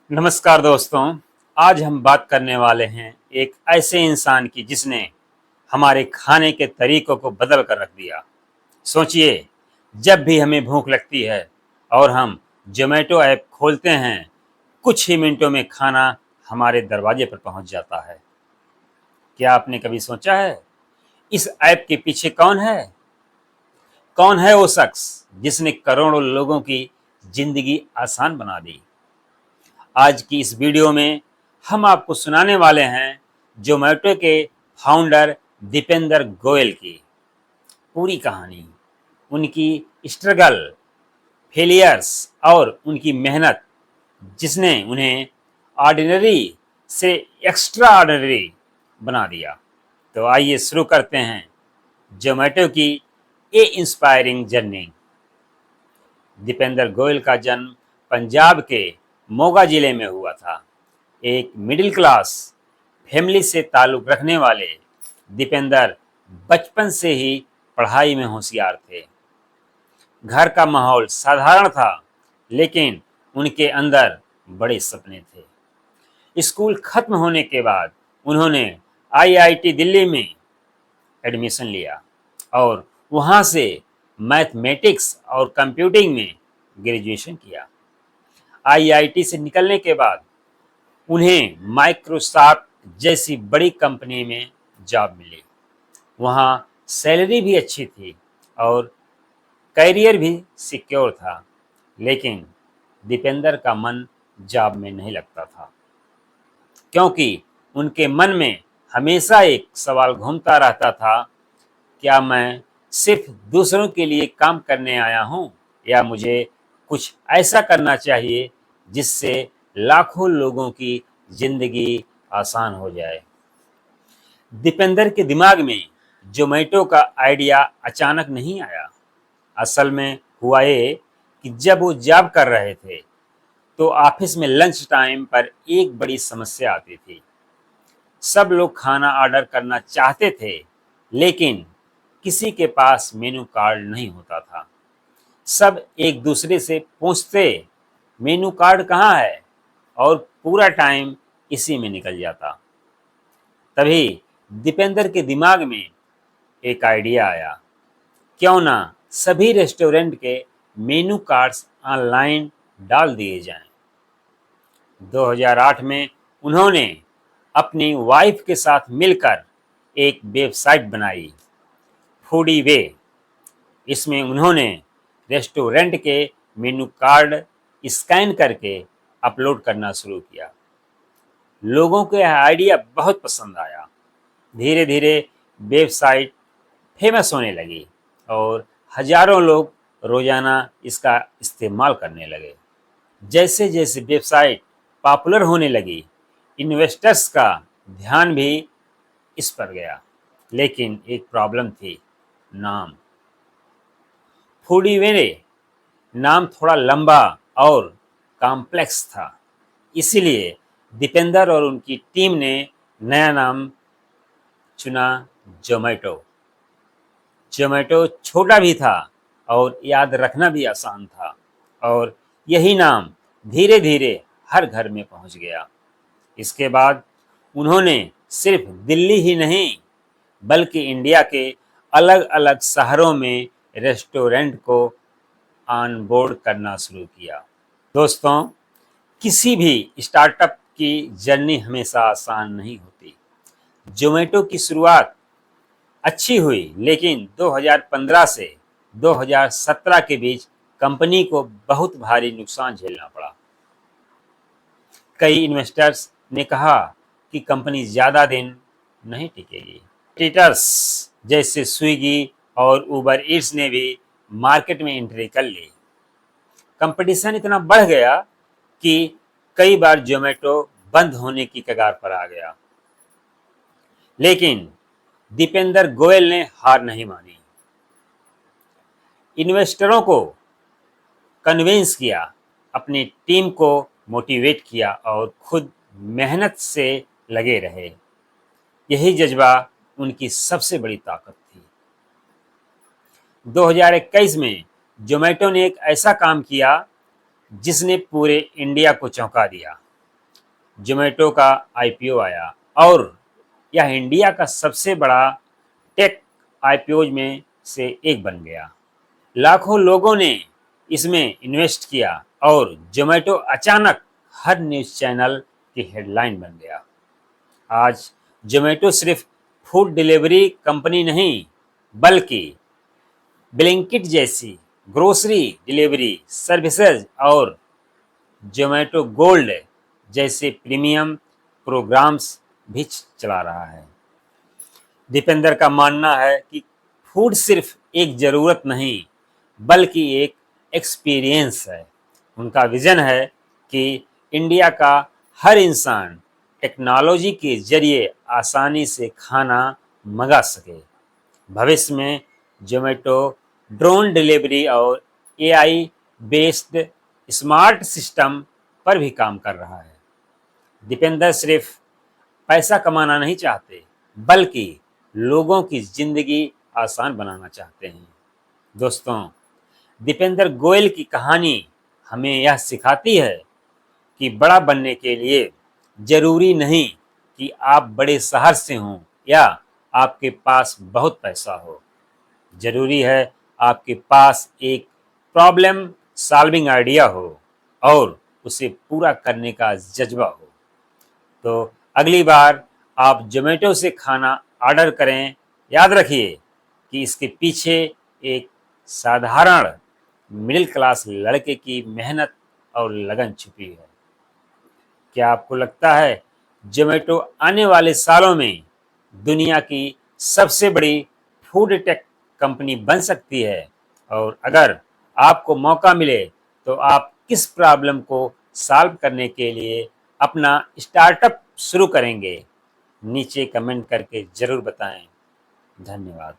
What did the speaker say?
नमस्कार दोस्तों। आज हम बात करने वाले हैं एक ऐसे इंसान की जिसने हमारे खाने के तरीकों को बदल कर रख दिया। सोचिए, जब भी हमें भूख लगती है और हम जोमेटो ऐप खोलते हैं, कुछ ही मिनटों में खाना हमारे दरवाजे पर पहुंच जाता है। क्या आपने कभी सोचा है इस ऐप के पीछे कौन है? कौन है वो शख्स जिसने करोड़ों लोगों की जिंदगी आसान बना दी? आज की इस वीडियो में हम आपको सुनाने वाले हैं जोमेटो के फाउंडर दीपेंद्र गोयल की पूरी कहानी, उनकी स्ट्रगल, फेलियर्स और उनकी मेहनत जिसने उन्हें ऑर्डिनरी से एक्स्ट्रा ऑर्डिनरी बना दिया। तो आइए शुरू करते हैं जोमेटो की ये इंस्पायरिंग जर्नी। दीपेंद्र गोयल का जन्म पंजाब के मोगा जिले में हुआ था। एक मिडिल क्लास फैमिली से ताल्लुक़ रखने वाले दीपेंद्र बचपन से ही पढ़ाई में होशियार थे। घर का माहौल साधारण था, लेकिन उनके अंदर बड़े सपने थे। स्कूल खत्म होने के बाद उन्होंने आईआईटी दिल्ली में एडमिशन लिया और वहाँ से मैथमेटिक्स और कंप्यूटिंग में ग्रेजुएशन किया। आईआईटी से निकलने के बाद उन्हें माइक्रोसॉफ्ट जैसी बड़ी कंपनी में जॉब मिली। वहाँ सैलरी भी अच्छी थी और करियर भी सिक्योर था, लेकिन दीपेंद्र का मन जॉब में नहीं लगता था, क्योंकि उनके मन में हमेशा एक सवाल घूमता रहता था, क्या मैं सिर्फ दूसरों के लिए काम करने आया हूँ या मुझे कुछ ऐसा करना चाहिए जिससे लाखों लोगों की जिंदगी आसान हो जाए। दीपेंद्र के दिमाग में जोमेटो का आइडिया अचानक नहीं आया। असल में हुआ ये कि जब वो जॉब कर रहे थे तो ऑफिस में लंच टाइम पर एक बड़ी समस्या आती थी। सब लोग खाना ऑर्डर करना चाहते थे, लेकिन किसी के पास मेनू कार्ड नहीं होता था। सब एक दूसरे से पूछते, मेनू कार्ड कहाँ है, और पूरा टाइम इसी में निकल जाता। तभी दीपेंद्र के दिमाग में एक आइडिया आया, क्यों ना सभी रेस्टोरेंट के मेनू कार्ड्स ऑनलाइन डाल दिए जाएं। 2008 में उन्होंने अपनी वाइफ के साथ मिलकर एक वेबसाइट बनाई, फूडी वे। इसमें उन्होंने रेस्टोरेंट के मेनू कार्ड स्कैन करके अपलोड करना शुरू किया। लोगों को यह आइडिया बहुत पसंद आया। धीरे धीरे वेबसाइट फेमस होने लगी और हजारों लोग रोजाना इसका इस्तेमाल करने लगे। जैसे जैसे वेबसाइट पॉपुलर होने लगी, इन्वेस्टर्स का ध्यान भी इस पर गया। लेकिन एक प्रॉब्लम थी, नाम। फूडीवेरे नाम थोड़ा लंबा और कॉम्प्लेक्स था, इसीलिए दीपेंद्र और उनकी टीम ने नया नाम चुना, जोमेटो। जोमेटो छोटा भी था और याद रखना भी आसान था, और यही नाम धीरे धीरे हर घर में पहुंच गया। इसके बाद उन्होंने सिर्फ दिल्ली ही नहीं, बल्कि इंडिया के अलग अलग शहरों में रेस्टोरेंट को ऑन बोर्ड करना शुरू किया। दोस्तों, किसी भी स्टार्टअप की जर्नी हमेशा आसान नहीं होती। जोमेटो की शुरुआत अच्छी हुई, लेकिन 2015 से 2017 के बीच कंपनी को बहुत भारी नुकसान झेलना पड़ा। कई इन्वेस्टर्स ने कहा कि कंपनी ज़्यादा दिन नहीं टिकेगी। कॉम्पिटिटर्स जैसे स्विगी और उबर ईट्स ने भी मार्केट में एंट्री कर ली। कंपटीशन इतना बढ़ गया कि कई बार जोमेटो बंद होने की कगार पर आ गया, लेकिन दीपेंद्र गोयल ने हार नहीं मानी। इन्वेस्टरों को कन्विंस किया, अपनी टीम को मोटिवेट किया और खुद मेहनत से लगे रहे। यही जज्बा उनकी सबसे बड़ी ताकत थी। 2021 में जोमेटो ने एक ऐसा काम किया जिसने पूरे इंडिया को चौंका दिया। जोमेटो का आईपीओ आया और यह इंडिया का सबसे बड़ा टेक आईपीओ में से एक बन गया। लाखों लोगों ने इसमें इन्वेस्ट किया और जोमेटो अचानक हर न्यूज़ चैनल की हेडलाइन बन गया। आज जोमेटो सिर्फ फूड डिलीवरी कंपनी नहीं, बल्कि ब्लिंकिट जैसी ग्रोसरी डिलीवरी सर्विसेज और जोमेटो गोल्ड जैसे प्रीमियम प्रोग्राम्स भी चला रहा है। दीपेंद्र का मानना है कि फूड सिर्फ एक ज़रूरत नहीं, बल्कि एक एक्सपीरियंस है। उनका विज़न है कि इंडिया का हर इंसान टेक्नोलॉजी के ज़रिए आसानी से खाना मंगा सके। भविष्य में जोमेटो ड्रोन डिलीवरी और एआई बेस्ड स्मार्ट सिस्टम पर भी काम कर रहा है। दीपेंद्र सिर्फ पैसा कमाना नहीं चाहते, बल्कि लोगों की ज़िंदगी आसान बनाना चाहते हैं। दोस्तों, दीपेंद्र गोयल की कहानी हमें यह सिखाती है कि बड़ा बनने के लिए ज़रूरी नहीं कि आप बड़े शहर से हों या आपके पास बहुत पैसा हो। ज़रूरी है आपके पास एक प्रॉब्लम सॉल्विंग आइडिया हो और उसे पूरा करने का जज्बा हो। तो अगली बार आप जोमेटो से खाना ऑर्डर करें, याद रखिए कि इसके पीछे एक साधारण मिडिल क्लास लड़के की मेहनत और लगन छुपी है। क्या आपको लगता है जोमेटो आने वाले सालों में दुनिया की सबसे बड़ी फूड टेक कंपनी बन सकती है? और अगर आपको मौका मिले तो आप किस प्रॉब्लम को सॉल्व करने के लिए अपना स्टार्टअप शुरू करेंगे? नीचे कमेंट करके ज़रूर बताएं। धन्यवाद।